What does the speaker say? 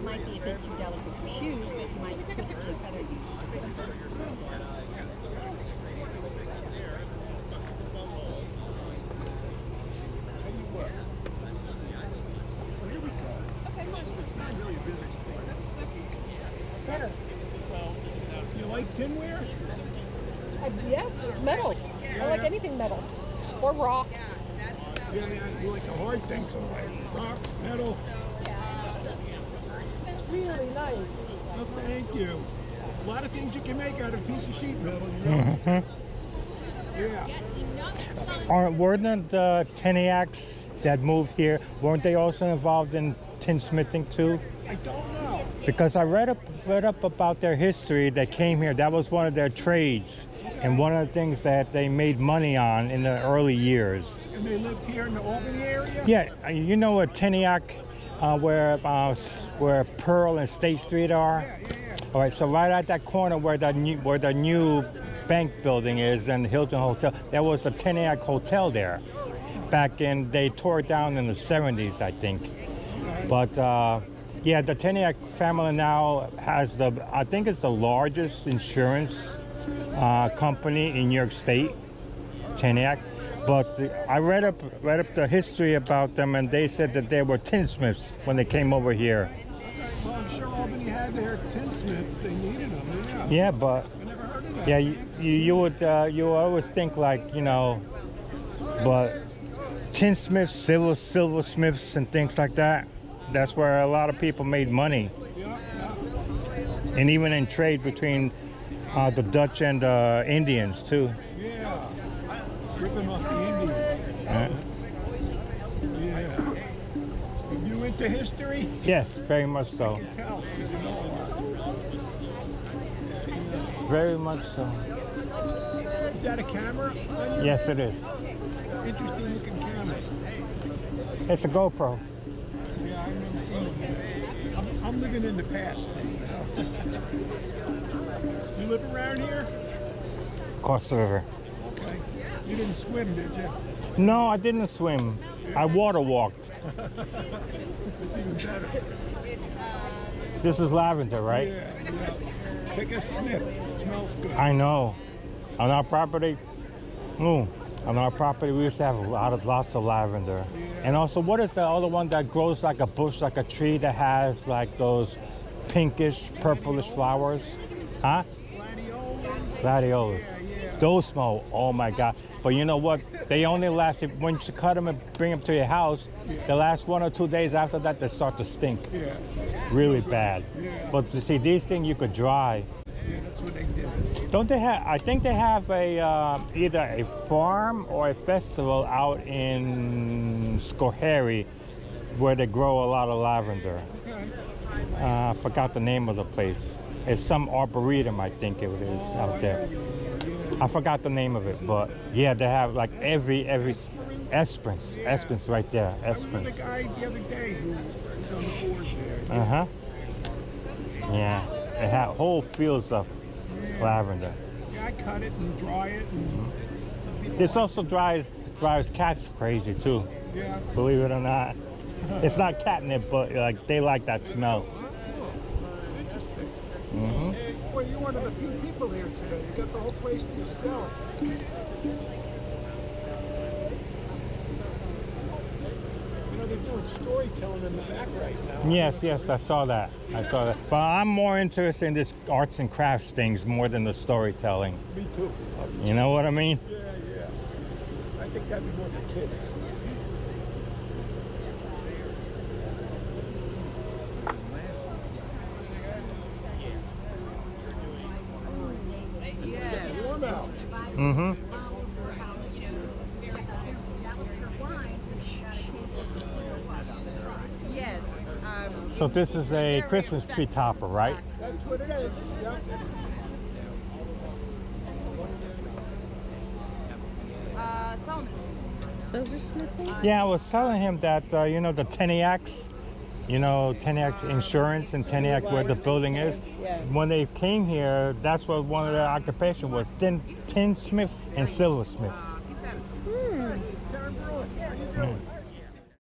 might be a bit too delicate for shoes, but you might keep it for better use. Better. You like tinware? Yes, it's metal. I like anything metal. Or rocks. Yeah, you like the hard things, so like rocks, metal. Really nice. Oh, thank you. A lot of things you can make out of a piece of sheet metal, you know? Yeah. Weren't the Teniacs that moved here, weren't they also involved in tinsmithing too? I don't know. Because I read up about their history. They came here. That was one of their trades, and one of the things that they made money on in the early years. And they lived here in the Albany area? Yeah, you know what Teniac, where Pearl and State Street are. Yeah. All right, so right at that corner where the new bank building is and the Hilton Hotel, there was a Teniac Hotel there. Back in, they tore it down in the 70s, I think. But yeah, the Teniac family now has I think it's the largest insurance company in New York State, Teniac. But I read up the history about them, and they said that they were tinsmiths when they came over here. Well, I'm sure Albany had their tinsmiths. They needed them. Yeah. Yeah, but I never heard of that. yeah, you would always think like, you know, but tinsmiths, silversmiths, and things like that. That's where a lot of people made money. Yeah. And even in trade between the Dutch and the Indians too. Yeah. Ripping off the Indians. Yeah. Are you into history? Yes, very much so. I can tell, 'cause you know a lot. Very much so. Is that a camera on your Yes, it is. Interesting looking camera. It's a GoPro. Yeah, I remember seeing that. I'm living in the past. You live around here? Across the river. Okay. You didn't swim, did you? No, I didn't swim. I water walked. It's even better. This is lavender, right? Yeah. Take a sniff. It smells good. I know. On our property, on our property, we used to have lots of lavender. Yeah. And also, what is the other one that grows like a bush, like a tree that has like those pinkish, purplish flowers? Huh? Gladiolas. Yeah. Those smell, oh my God. But you know what? They only last, once you cut them and bring them to your house, the last 1 or 2 days after that, they start to stink. Yeah. Really bad. Yeah. But you see, these things you could dry. Yeah, that's what they did. Don't they have, I think they have either a farm or a festival out in Schoharie where they grow a lot of lavender. Okay. I forgot the name of the place. It's some arboretum, I think it is out there. I forgot the name of it, but yeah, they have like every Esperance right there, I met a Esperance. guy the other day who was on the board there. Uh-huh. Yeah, they have whole fields of lavender. Yeah, I cut it and dry it. And This also drives cats crazy too, yeah. believe it or not. It's not catnip, but like they like that smell. Interesting. Hmm. Well, you're one of the few people here today. You got the whole place to yourself. You know, they're doing storytelling in the back right now. Yes, I saw that. But I'm more interested in this arts and crafts things more than the storytelling. Me too. You know what I mean? Yeah. I think that'd be more for kids. Warm out. Mm-hmm. Yes. So this is a Christmas tree topper, right? That's what it is. Yep. Silversmithing? Yeah, I was telling him that, you know, the Teniacs, Teniac Insurance and Teniac where the building is. Yeah. When they came here, that's what one of their occupation was, tinsmith and silversmiths. Karen Bruin, how you doing?